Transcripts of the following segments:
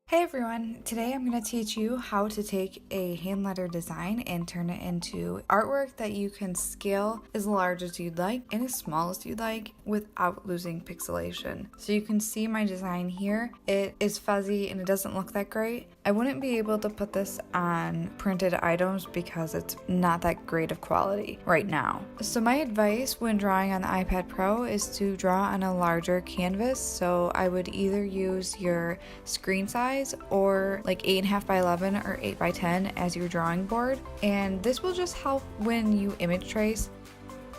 Hey everyone, today I'm going to teach you how to take a hand letter design and turn it into artwork that you can scale as large as you'd like and as small as you'd like without losing pixelation. So you can see my design here. It is fuzzy and it doesn't look that great. I wouldn't be able to put this on printed items because it's not that great of quality right now. So my advice when drawing on the iPad Pro is to draw on a larger canvas. So I would either use your screen size or like 8.5 by 11 or 8 by 10 as your drawing board, and this will just help when you image trace.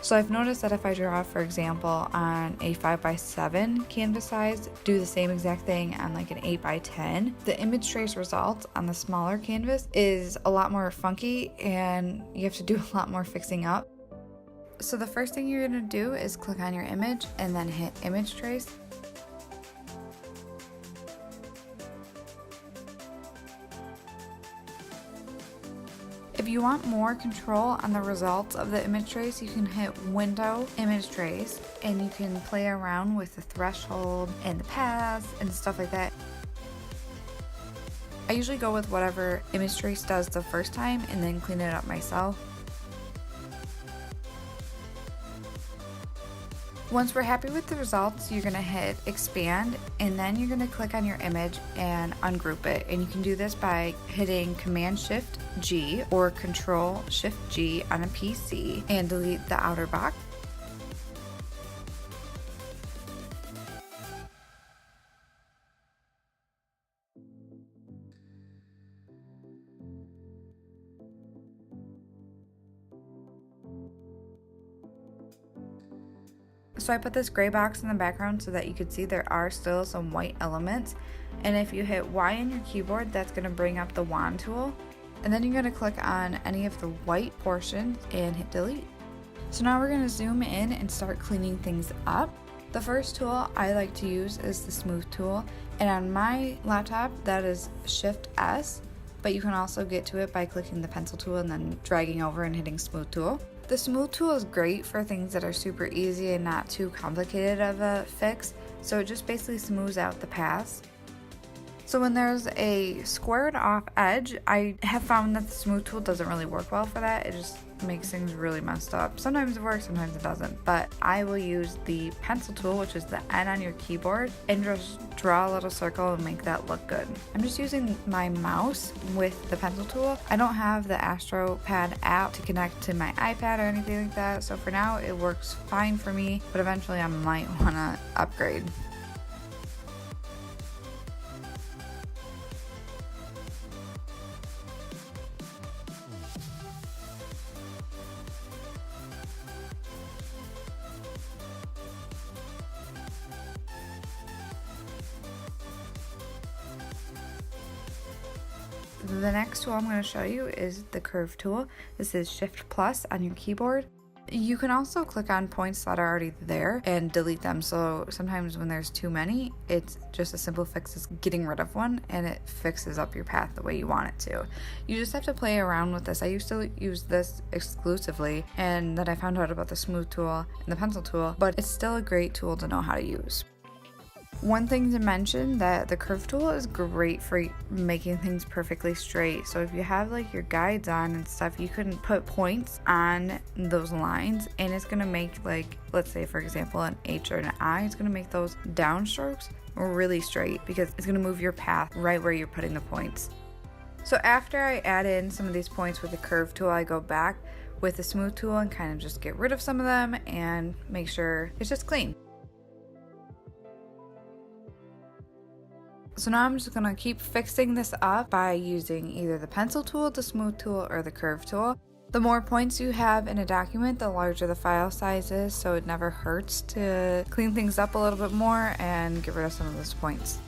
So I've noticed that if I draw, for example, on a 5 by 7 canvas size, do the same exact thing on like an 8 by 10, the image trace result on the smaller canvas is a lot more funky and you have to do a lot more fixing up. So the first thing you're going to do is click on your image and then hit image trace. If you want more control on the results of the image trace, you can hit Window, Image Trace, and you can play around with the threshold and the paths and stuff like that. I usually go with whatever image trace does the first time and then clean it up myself. Once we're happy with the results, you're going to hit expand and then you're going to click on your image and ungroup it. And you can do this by hitting Command Shift G or Control Shift G on a PC and delete the outer box. So I put this gray box in the background so that you could see there are still some white elements, and if you hit Y on your keyboard, that's going to bring up the wand tool, and then you're going to click on any of the white portions and hit delete. So now we're going to zoom in and start cleaning things up. The first tool I like to use is the smooth tool, and on my laptop that is Shift S, but you can also get to it by clicking the pencil tool and then dragging over and hitting smooth tool. The smooth tool is great for things that are super easy and not too complicated of a fix, so it just basically smooths out the paths. So when there's a squared off edge, I have found that the smooth tool doesn't really work well for that. It just makes things really messed up. Sometimes it works, sometimes it doesn't, but I will use the pencil tool, which is the N on your keyboard, and just draw a little circle and make that look good. I'm just using my mouse with the pencil tool. I don't have the AstroPad app to connect to my iPad or anything like that, so for now it works fine for me, but eventually I might want to upgrade. The next tool I'm going to show you is the curve tool. This is Shift Plus on your keyboard. You can also click on points that are already there and delete them. So sometimes when there's too many, it's just a simple fix is getting rid of one and it fixes up your path the way you want it to. You just have to play around with this. I used to use this exclusively, and then I found out about the smooth tool and the pencil tool, but it's still a great tool to know how to use. One thing to mention, that the curve tool is great for making things perfectly straight. So if you have like your guides on and stuff, you can put points on those lines and it's going to make, like, let's say for example an H or an I, it's going to make those downstrokes really straight because it's going to move your path right where you're putting the points. So after I add in some of these points with the curve tool, I go back with the smooth tool and kind of just get rid of some of them and make sure it's just clean. So now I'm just going to keep fixing this up by using either the pencil tool, the smooth tool, or the curve tool. The more points you have in a document, the larger the file size is, so it never hurts to clean things up a little bit more and get rid of some of those points.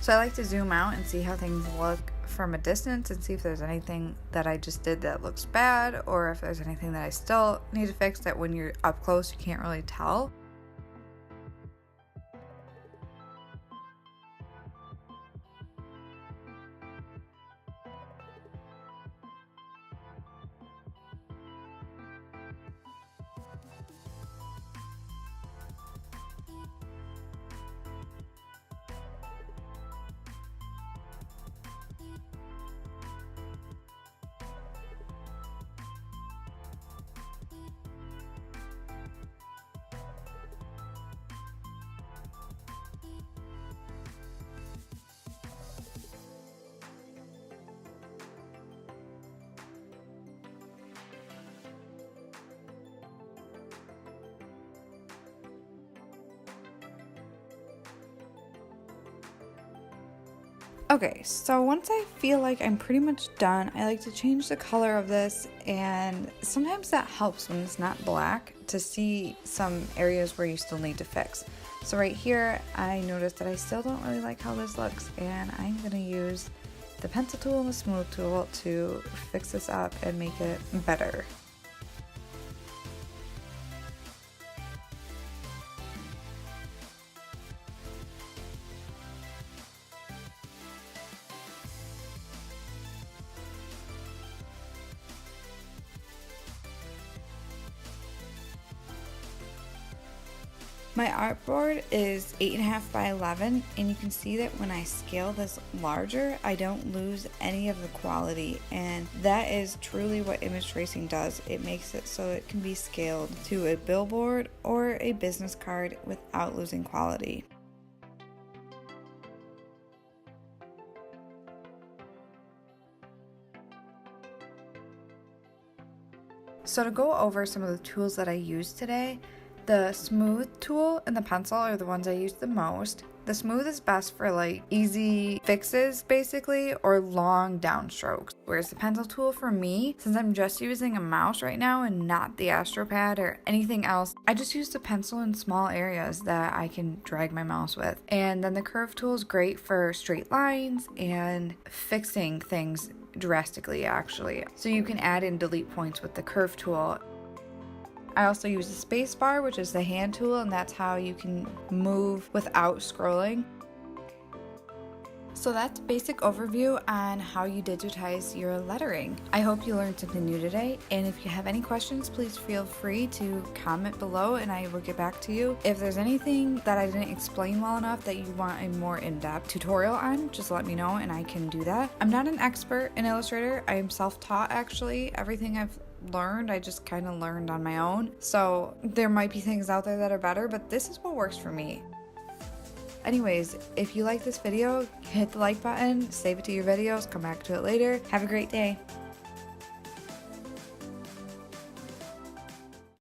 So I like to zoom out and see how things look from a distance and see if there's anything that I just did that looks bad, or if there's anything that I still need to fix that when you're up close you can't really tell. Okay, so once I feel like I'm pretty much done, I like to change the color of this, and sometimes that helps when it's not black to see some areas where you still need to fix. So right here, I noticed that I still don't really like how this looks, and I'm gonna use the pencil tool and the smooth tool to fix this up and make it better. My artboard is 8.5 by 11, and you can see that when I scale this larger, I don't lose any of the quality, and that is truly what image tracing does. It makes it so it can be scaled to a billboard or a business card without losing quality. So to go over some of the tools that I used today, the smooth tool and the pencil are the ones I use the most. The smooth is best for like easy fixes basically, or long downstrokes. Whereas the pencil tool for me, since I'm just using a mouse right now and not the AstroPad or anything else, I just use the pencil in small areas that I can drag my mouse with. And then the curve tool is great for straight lines and fixing things drastically actually. So you can add and delete points with the curve tool. I also use the space bar, which is the hand tool, and that's how you can move without scrolling. So that's a basic overview on how you digitize your lettering. I hope you learned something new today, and if you have any questions, please feel free to comment below and I will get back to you. If there's anything that I didn't explain well enough that you want a more in-depth tutorial on, just let me know and I can do that. I'm not an expert in Illustrator. I am self-taught actually. Everything I've learned, I just kind of learned on my own. So there might be things out there that are better, but this is what works for me. Anyways, if you like this video, hit the like button, save it to your videos, come back to it later. Have a great day.